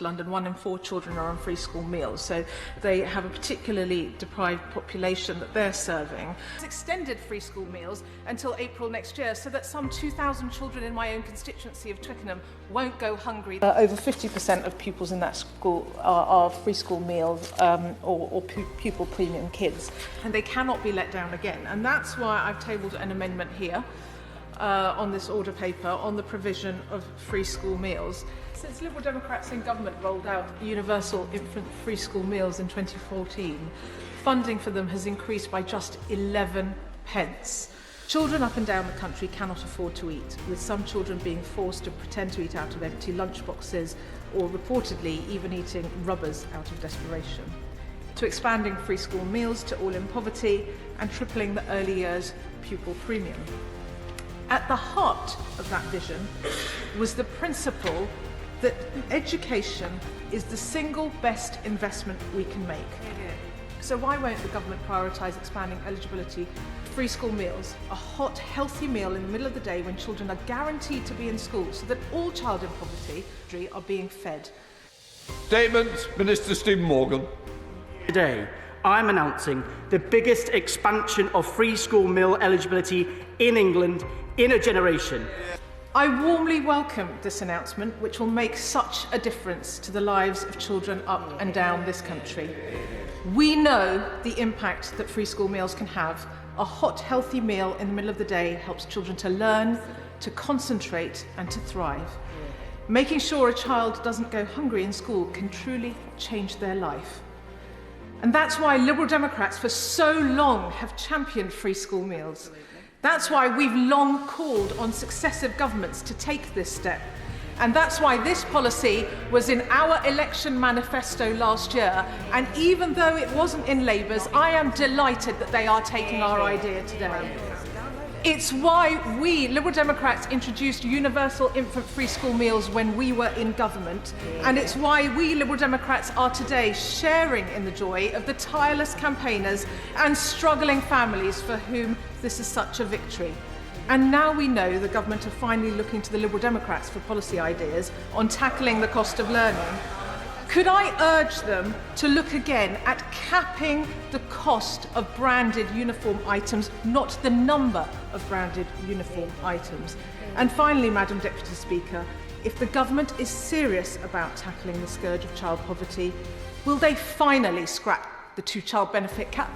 London, 1 in 4 children are on free school meals, so they have a particularly deprived population that they're serving. It's extended free school meals until April next year, so that some 2,000 children in my own constituency of Twickenham won't go hungry. Over 50% of pupils in that school are free school meals or pupil premium kids, and they cannot be let down again. And that's why I've tabled an amendment here on this order paper on the provision of free school meals. Since Liberal Democrats in government rolled out universal infant free school meals in 2014, funding for them has increased by just 11 pence. Children up and down the country cannot afford to eat, with some children being forced to pretend to eat out of empty lunchboxes or reportedly even eating rubbers out of desperation. To expanding free school meals to all in poverty and tripling the early years pupil premium. At the heart of that vision was the principle that education is the single best investment we can make. So why won't the government prioritise expanding eligibility for free school meals, a hot, healthy meal in the middle of the day when children are guaranteed to be in school, so that all child in poverty are being fed? Statement, Minister Stephen Morgan. Today, I'm announcing the biggest expansion of free school meal eligibility in England in a generation. I warmly welcome this announcement, which will make such a difference to the lives of children up and down this country. We know the impact that free school meals can have. A hot, healthy meal in the middle of the day helps children to learn, to concentrate and to thrive. Making sure a child doesn't go hungry in school can truly change their life. And that's why Liberal Democrats for so long have championed free school meals. That's why we've long called on successive governments to take this step. And that's why this policy was in our election manifesto last year. And even though it wasn't in Labour's, I am delighted that they are taking our idea today. It's why we, Liberal Democrats, introduced universal infant free school meals when we were in government. And it's why we, Liberal Democrats, are today sharing in the joy of the tireless campaigners and struggling families for whom this is such a victory. And now we know the government are finally looking to the Liberal Democrats for policy ideas on tackling the cost of learning. Could I urge them to look again at capping the cost of branded uniform items, not the number of branded uniform items? And finally, Madam Deputy Speaker, if the government is serious about tackling the scourge of child poverty, will they finally scrap the 2-child benefit cap?